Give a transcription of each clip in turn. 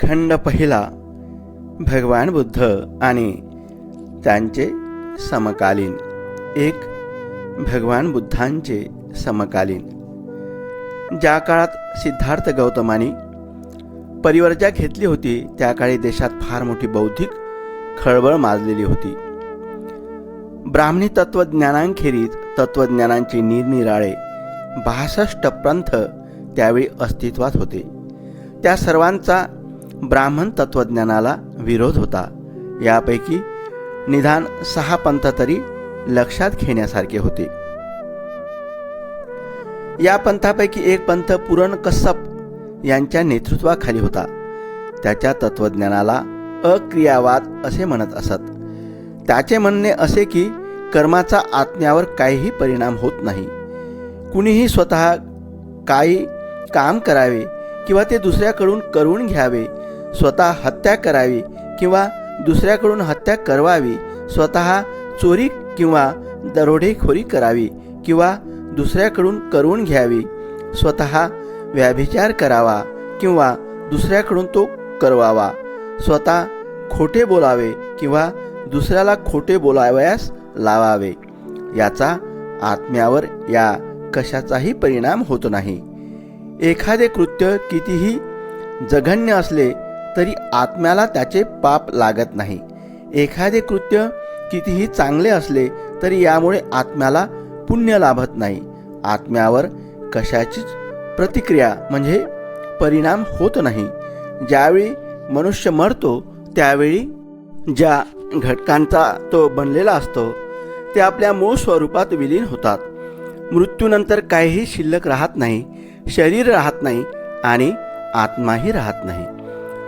खंड पहिला, भगवान बुद्ध आणि त्यांचे समकालीन. एक, भगवान बुद्धांचे समकालीन. ज्या काळात सिद्धार्थ गौतमांनी परिवर्जा घेतली होती त्या काळी देशात फार मोठी बौद्धिक खळबळ माजलेली होती. ब्राह्मणी तत्वज्ञानांखेरीज तत्वज्ञानांचे निरनिराळे 62 पंथ त्यावेळी अस्तित्वात होते. त्या सर्वांचा ब्राह्मण तत्वज्ञानाला विरोध होता. यापैकी निदान 6 पंथ तरी लक्षात घेण्यासारखे होते. या पंथापैकी एक पंथ पूरण कश्यप यांच्या नेतृत्वाखाली होता. त्याच्या तत्वज्ञानाला अक्रियावाद असे म्हणत असत. त्याचे म्हणणे असे की कर्माचा आत्म्यावर काहीही परिणाम होत नाही. कुणीही स्वतः काही काम करावे किंवा ते दुसऱ्याकडून करून घ्यावे, स्वतः हत्या करावी किंवा दुसऱ्याकडून हत्या करवावी, स्वतः चोरी किंवा दरोडेखोरी करावी किंवा दुसऱ्याकडून करून घ्यावी, स्वतः व्यभिचार करावा किंवा दुसऱ्याकडून तो करवावा, स्वतः खोटे बोलावे किंवा दुसऱ्याला खोटे बोलावयास लावावे, याचा आत्म्यावर या कशाचाही परिणाम होत नाही. एखादे कृत्य कितीही जघन्य असले तरी आत्म्याला त्याचे पाप लागत नाही. एखादे कृत्य कितीही चांगले असले तरी यामुळे आत्म्याला पुण्य लाभत नाही. आत्म्यावर कशाचीच प्रतिक्रिया म्हणजे परिणाम होत नाही. ज्यावेळी मनुष्य मरतो त्यावेळी ज्या घटकांचा तो बनलेला असतो ते आपल्या मूळ स्वरूपात विलीन होतात. मृत्यूनंतर काहीही शिल्लक राहत नाही. शरीर राहत नाही आणि आत्माही राहत नाही.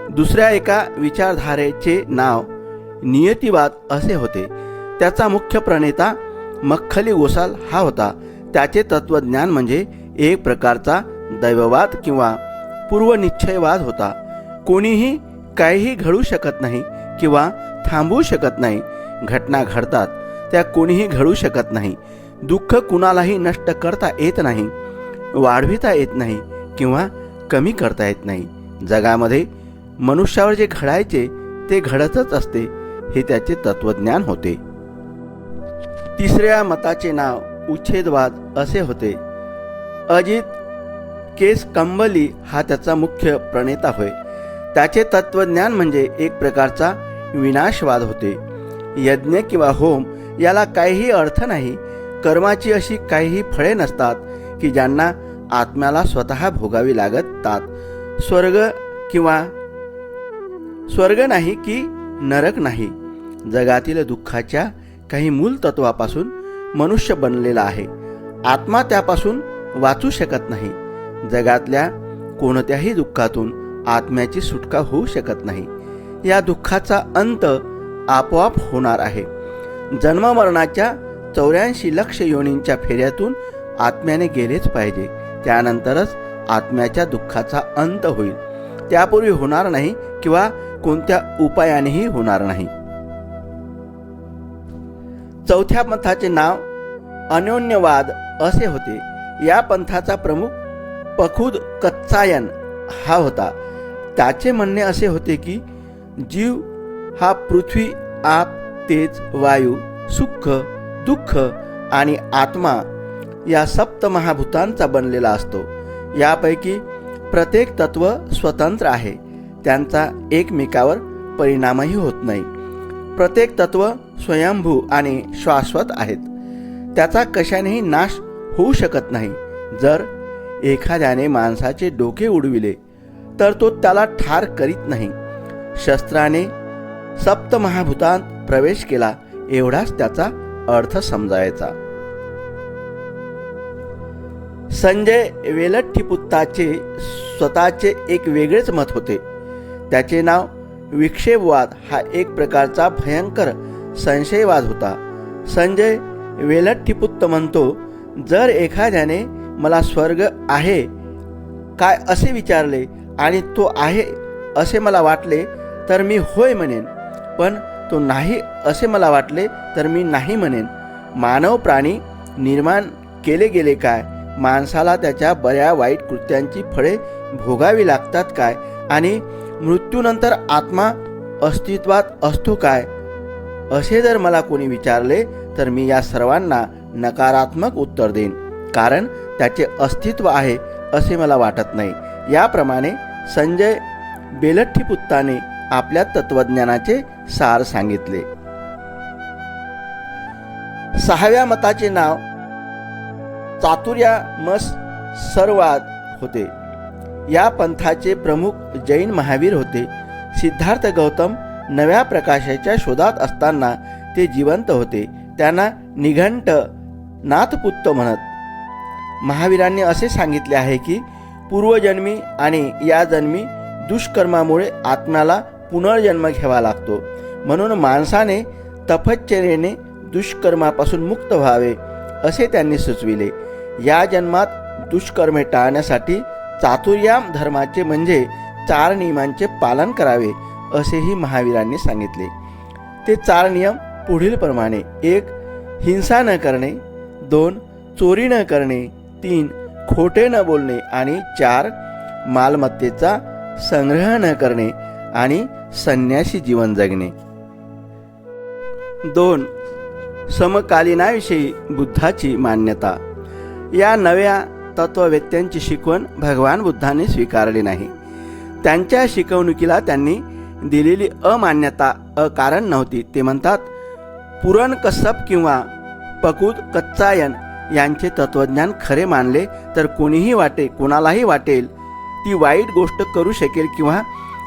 दुसऱ्या एका विचारधारेचे नाव नियतिवाद असे होते. त्याचा मुख्य प्रणेता मख्खली गोसाल हा होता. त्याचे तत्वज्ञान म्हणजे एक प्रकारचा दैववाद किंवा पूर्वनिश्चयवाद होता. कोणीही काहीही घडू शकत नाही किंवा थांबवू शकत नाही. घटना घडतात त्या कोणीही घडू शकत नाही. दुःख कुणालाही नष्ट करता येत नाही, वाढविता येत नाही किंवा कमी करता येत नाही. जगामध्ये मनुष्यावर जे घडायचे ते घडतच असते, हे त्याचे तत्वज्ञान होते. तिसऱ्या मताचे नाव उच्छेदवाद असे होते. अजित केस कंबली हा त्याचा मुख्य प्रणेता होय. त्याचे तत्वज्ञान म्हणजे एक प्रकारचा विनाशवाद होते. यज्ञ किंवा होम याला काहीही अर्थ नाही. कर्माची अशी काहीही फळे नसतात की ज्यांना आत्म्याला स्वतः भोगावी लागतात. स्वर्ग नाही की नरक नाही. जगातील दुःखाच्या काही मूल तत्वापासून मनुष्य बनलेला आहे. आत्मा त्यापासून वाचू शकत नाही. जगातल्या कोणत्याही दुःखातून आत्म्याची सुटका होऊ शकत नाही. या दुःखाचा अंत आपोआप होणार आहे. जन्ममरणाच्या 84 लक्ष योनींच्या फेऱ्यातून आत्म्याने गेलेच पाहिजे. त्यानंतरच आत्म्याच्या दुःखाचा अंत होईल. त्यापूर्वी होणार नाही किंवा कोणत्या उपायानेही होणार नाही. चौथ्या पंथाचे नाव अन्योन्यवाद असे होते. या पंथाचा प्रमुख पखुद कत्सायन हा होता. त्याचे म्हणणे असे होते की जीव हा पृथ्वी, आप, तेज, वायू, सुख, दुःख आणि आत्मा या सप्तमहाभूतांचा बनलेला असतो. यापैकी प्रत्येक तत्व स्वतंत्र आहे. त्यांचा एकमेकावर परिणामही होत नाही. प्रत्येक तत्व स्वयंभू आणि शाश्वत आहेत. त्याचा कशानेही नाश होऊ शकत नाही. जर एखाद्याने माणसाचे डोके उडविले तर तो त्याला ठार करीत नाही. शस्त्राने सप्तमहाभूतांत प्रवेश केला एवढाच त्याचा अर्थ समजायचा. संजय वेलठ्ठीपुत्ताचे स्वतःचे एक वेगळेच मत होते. त्याचे नाव विक्षेपवाद हा एक प्रकारचा भयंकर संशयवाद होता. संजय वेलठ्ठीपुत्त म्हणतो, जर एखाद्याने मला स्वर्ग आहे काय असे विचारले आणि तो आहे असे मला वाटले तर मी होय म्हणेन, पण तो नाही असे मला वाटले तर मी नाही म्हणेन. मानव प्राणी निर्माण केले गेले काय? माणसाला त्याच्या बऱ्या वाईट कृत्यांची फळे भोगावी लागतात काय? आणि मृत्यूनंतर आत्मा अस्तित्वात असतो काय, असे जर मला कोणी विचारले तर मी या सर्वांना नकारात्मक उत्तर देईन, कारण त्याचे अस्तित्व आहे असे मला वाटत नाही. याप्रमाणे संजय बेलठ्ठीपुत्ताने आपल्या तत्वज्ञानाचे सार सांगितले. 6व्या मताचे नाव चातुर्यामसर्वाद होते. या पंथाचे प्रमुख जैन महावीर होते. सिद्धार्थ गौतम नव्या प्रकाशाच्या शोधात असताना ते जिवंत होते. त्यांना निघंट नाथपुत्त म्हणत. महावीरांनी असे सांगितले आहे की पूर्वजन्मी आणि या जन्मी दुष्कर्मामुळे आत्म्याला पुनर्जन्म घ्यावा लागतो. म्हणून माणसाने तपश्चर्येने दुष्कर्मापासून मुक्त व्हावे असे त्यांनी सुचविले. या जन्मात दुष्कर्मे टाळण्यासाठी चातुर्याम धर्माचे म्हणजे 4 नियमांचे पालन करावे असेही महावीरांनी सांगितले. ते 4 नियम पुढील प्रमाणे: 1. हिंसा न करणे, 2. चोरी न करणे, 3. खोटे न बोलणे आणि 4. मालमत्तेचा संग्रह न करणे आणि संन्यासी जीवन जगणे. 2. समकालीनाविषयी बुद्धाची मान्यता. या नव्या तत्ववेत्यांची शिकवण भगवान बुद्धांनी स्वीकारली नाही. त्यांच्या शिकवणुकीला त्यांनी दिलेली अमान्यता अकारण नव्हती. ते म्हणतात, पुरण कश्यप किंवा पकुद कच्चायन यांचे तत्वज्ञान खरे मानले तर कोणालाही वाटेल ती वाईट गोष्ट करू शकेल किंवा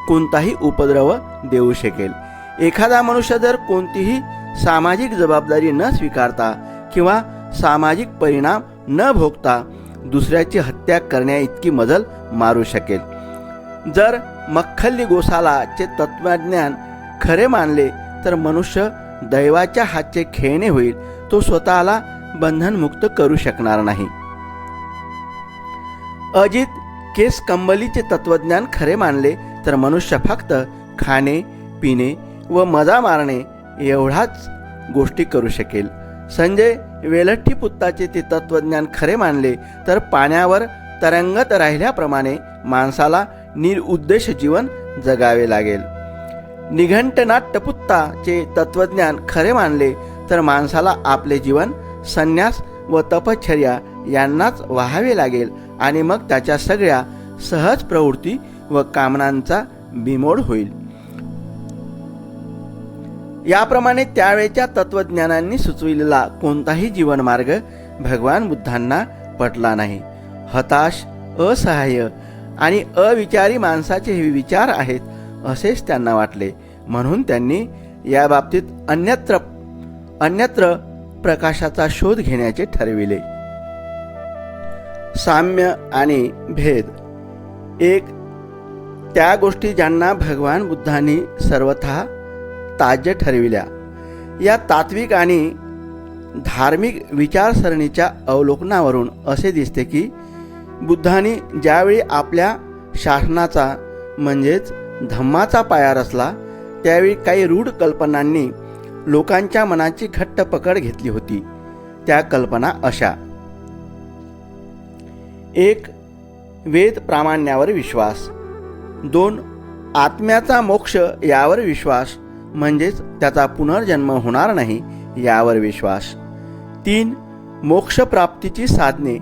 कोणताही उपद्रव देऊ शकेल. एखादा मनुष्य जर कोणतीही सामाजिक जबाबदारी न स्वीकारता किंवा सामाजिक परिणाम न भोगता दुसऱ्याची हत्या करण्याइतकी मजल मारू शकेल. जर मख्खल्ली गोसालाचे तत्वज्ञान खरे मानले तर मनुष्य दैवाच्या हातचे खेळणे होईल. तो स्वतःला बंधनमुक्त करू शकणार नाही. अजित केसकंबलीचे तत्वज्ञान खरे मानले तर मनुष्य फक्त खाणे पिणे व मजा मारणे एवढाच गोष्टी करू शकेल. संजय वेलठ्ठीपुत्ताचे ते तत्वज्ञान खरे मानले तर पाण्यावर तरंगत राहिल्याप्रमाणे माणसाला निरुद्देश जीवन जगावे लागेल. निघंटनाट्यपुत्ताचे तत्वज्ञान खरे मानले तर माणसाला आपले जीवन संन्यास व तपश्चर्या यांनाच व्हावे लागेल आणि मग त्याच्या सगळ्या सहज प्रवृत्ती व कामनांचा बिमोड होईल. याप्रमाणे त्यावेळच्या तत्वज्ञानांनी सुचविलेला कोणताही जीवनमार्ग भगवान बुद्धांना पटला नाही. हताश, असहाय्य आणि अविचारी माणसाचे हे विचार आहेत असेच त्यांना वाटले. म्हणून त्यांनी या बाबतीत अन्यत्र प्रकाशाचा शोध घेण्याचे ठरविले. साम्य आणि भेद. 1. त्या गोष्टी ज्यांना भगवान बुद्धांनी सर्वथा ताज्य ठरविल्या. या तात्विक आणि धार्मिक विचारसरणीच्या अवलोकनावरून असे दिसते की बुद्धांनी ज्यावेळी आपल्या शासनाचा म्हणजेच धम्माचा पाया रचला त्यावेळी काही रूढ कल्पनांनी लोकांच्या मनाची घट्ट पकड घेतली होती. त्या कल्पना अशा: 1. वेद प्रामाण्यावर विश्वास. 2. आत्म्याचा मोक्ष यावर विश्वास म्हणजेच त्याचा पुनर्जन्म होणार नाही यावर विश्वास. 3. मोक्षप्राप्तीची साधने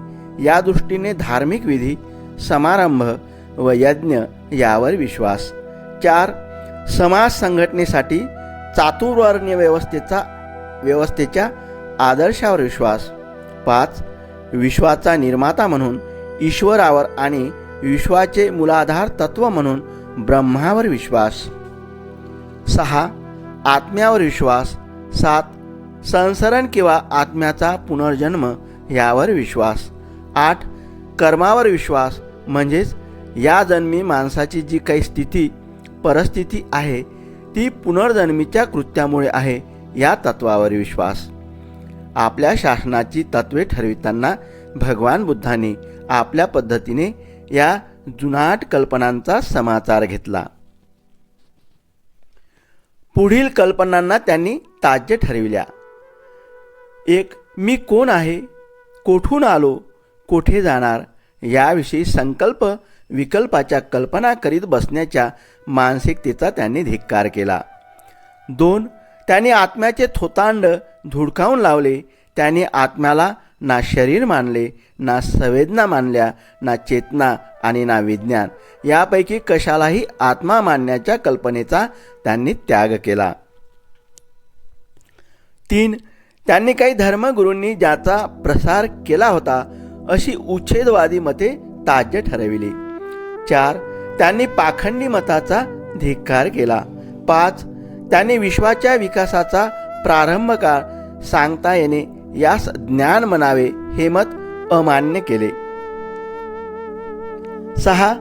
या दृष्टीने धार्मिक विधी, समारंभ व यज्ञ यावर विश्वास. 4. समाज संघटनेसाठी चातुर्वर्ण्य व्यवस्थेच्या आदर्शावर विश्वास. 5. विश्वाचा निर्माता म्हणून ईश्वरावर आणि विश्वाचे मूलाधार तत्व म्हणून ब्रह्मावर विश्वास. 6. आत्म्यावर विश्वास. 7. संसरण किंवा आत्म्याचा पुनर्जन्म यावर विश्वास. 8. कर्मावर विश्वास म्हणजेच या जन्मी माणसाची जी काही परिस्थिती आहे ती पुनर्जन्मीच्या कृत्यामुळे आहे या तत्वावर विश्वास. आपल्या शासनाची तत्वे ठरविताना भगवान बुद्धांनी आपल्या पद्धतीने या जुनाट कल्पनांचा समाचार घेतला. पुढील कल्पनांना त्यांनी ताज्य ठरविल्या. 1. मी कोण आहे, कोठून आलो, कोठे जाणार याविषयी संकल्प विकल्पाच्या कल्पना करीत बसण्याच्या मानसिकतेचा त्यांनी धिक्कार केला. 2. त्यांनी आत्म्याचे थोतांड धुडकावून लावले. त्यांनी आत्म्याला ना शरीर मानले, ना संवेदना मानल्या, ना चेतना आणि ना विज्ञान यापैकी कशालाही आत्मा मानण्याच्या कल्पनेचा त्यांनी त्याग केला. 3. त्यांनी काही धर्मगुरूंनी ज्याचा प्रसार केला होता अशी उच्छेदवादी मते ताज्य ठरविली. 4. त्यांनी पाखंडी मताचा धिक्कार केला. 5. त्यांनी विश्वाच्या विकासाचा प्रारंभ काळ सांगता येणे यास ज्ञान म्हणावे हे मत अमान्य केले. 6.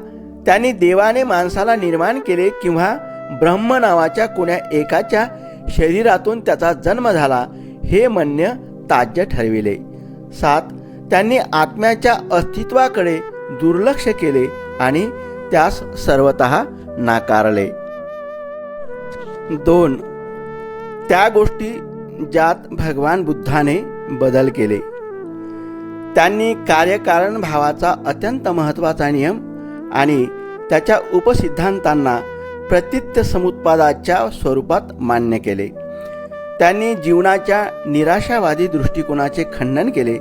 त्यांनी देवाने माणसाला निर्माण केले किंवा ब्रह्म नावाच्या कोण्या एकाच्या शरीरातून त्याचा जन्म झाला हे म्हणणे ताज्य ठरविले. 7. त्यांनी आत्म्याच्या अस्तित्वाकडे दुर्लक्ष केले आणि त्यास सर्वतः नाकारले. 2. त्या गोष्टी ज्यात भगवान बुद्धाने बदल केले. त्यांनी कार्यकारण भावाचा अत्यंत महत्त्वाचा नियम आणि त्याच्या उपसिद्धांतांना प्रतीत्य समुत्पादाच्या स्वरूपात मान्य केले. त्यांनी जीवनाच्या निराशावादी दृष्टिकोनाचे खंडन केले.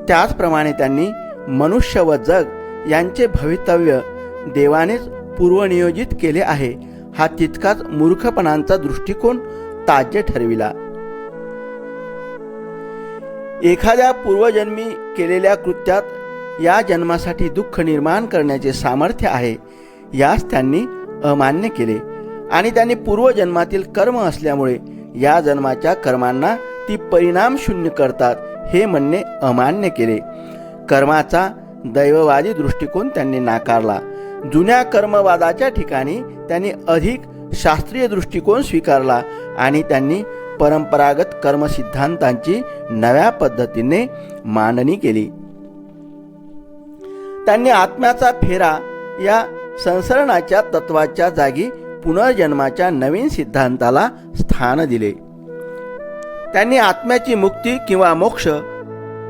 त्याचप्रमाणे त्यांनी मनुष्य व जग यांचे भवितव्य देवानेच पूर्वनियोजित केले आहे हा तितकाच मूर्खपणाचा दृष्टिकोन ताज्य ठरविला. एखाद्या पूर्वजन्मी केलेल्या कृत्यात या जन्मासाठी दुःख निर्माण करण्याचे सामर्थ्य आहे यास त्यांनी अमान्य केले आणि त्यांनी पूर्वजन्मातील कर्म असल्यामुळे या जन्माच्या कर्मांना ती परिणाम शून्य करतात हे म्हणणे अमान्य केले. कर्माचा दैववादी दृष्टिकोन त्यांनी नाकारला. जुन्या कर्मवादाच्या ठिकाणी त्यांनी अधिक शास्त्रीय दृष्टिकोन स्वीकारला आणि त्यांनी परंपरागत कर्मसिद्धांतांची नव्या पद्धतीने मांडणी केली. त्यांनी आत्म्याचा फेरा या संसरणाच्या तत्वाच्या जागी पुनर्जन्माच्या नवीन सिद्धांताला स्थान दिले. त्यांनी आत्म्याची मुक्ती किंवा मोक्ष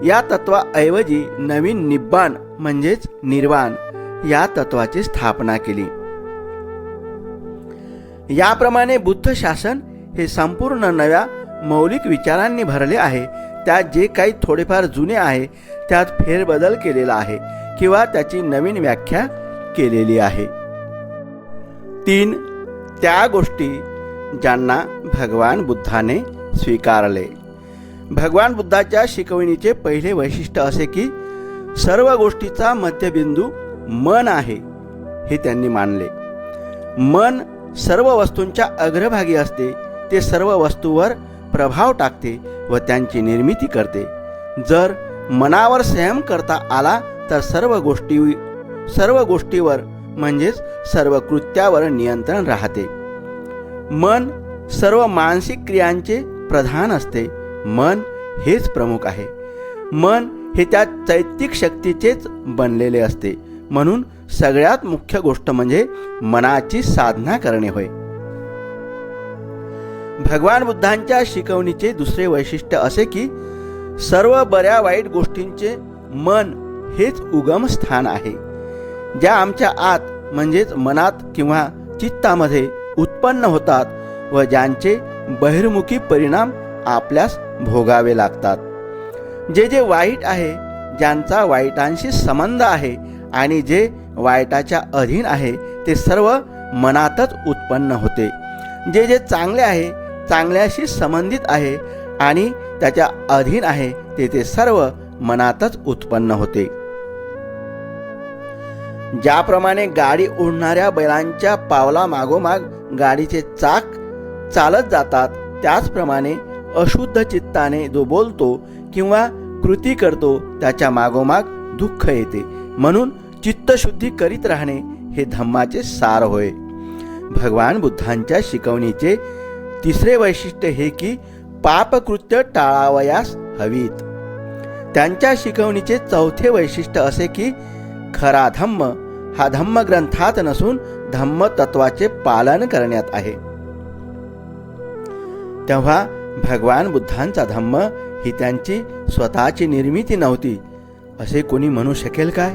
या तत्वाऐवजी नवीन निब्बाण म्हणजेच निर्वाण या तत्वाची स्थापना केली. याप्रमाणे बुद्ध शासन हे संपूर्ण नव्या मौलिक विचारांनी भरले आहे. त्यात जे काही थोडेफार जुने आहे त्यात फेरबदल केलेला आहे किंवा त्याची नवीन व्याख्या केलेली आहे. 3. त्या गोष्टी ज्यांना भगवान बुद्धाने स्वीकारले. भगवान बुद्धाच्या शिकवणीचे पहिले वैशिष्ट्य असे की सर्व गोष्टीचा मध्यबिंदू मन आहे हे त्यांनी मानले. मन सर्व वस्तूंच्या अग्रभागी असते. ते सर्व वस्तूवर प्रभाव टाकते व त्यांची निर्मिती करते. जर मनावर संयम करता आला तर सर्व गोष्टीवर म्हणजेच सर्व कृत्यावर नियंत्रण राहते. मन सर्व मानसिक क्रियांचे प्रधान असते. मन हेच प्रमुख आहे. मन हे त्या चैतन्य शक्तीचेच बनलेले असते. म्हणून सगळ्यात मुख्य गोष्ट म्हणजे मनाची साधना करणे होय. भगवान बुद्धांच्या शिकवणीचे दुसरे वैशिष्ट्य असे की सर्व बऱ्या वाईट गोष्टींचे मन हेच उगम स्थान आहे. ज्या आमच्या आत म्हणजेच मनात किंवा चित्तामध्ये उत्पन्न होतात व ज्यांचे बहिर्मुखी परिणाम आपल्यास भोगावे लागतात. जे जे वाईट आहे, ज्यांचा वाईटांशी संबंध आहे आणि जे वाईटाच्या अधीन आहे ते सर्व मनातच उत्पन्न होते. जे जे चांगले आहे, चांगल्याशी संबंधित आहे आणि त्याच्या अधीन आहे ते सर्व मनातच उत्पन्न होते. ज्याप्रमाणे गाडी ओढणाऱ्या बैलांच्या पावला मागोमाग गाडीचे चाक चालत जातात, त्याचप्रमाणे अशुद्ध चित्ताने जो बोलतो किंवा कृती करतो त्याच्या मागोमाग दुःख येते. म्हणून चित्तशुद्धी करीत राहणे हे धम्माचे सार होय. भगवान बुद्धांच्या शिकवणीचे तिसरे वैशिष्ट्य हे की पापकृत्य टाळावयास हवीत. त्यांच्या शिकवणीचे चौथे वैशिष्ट्य असे की खरा धम्म हा धम्मग्रंथात नसून धम्म तत्वाचे पालन करण्यात आहे. तेव्हा भगवान बुद्धांचा धम्म ही त्यांची स्वतःची निर्मिती नव्हती असे कोणी म्हणू शकेल काय?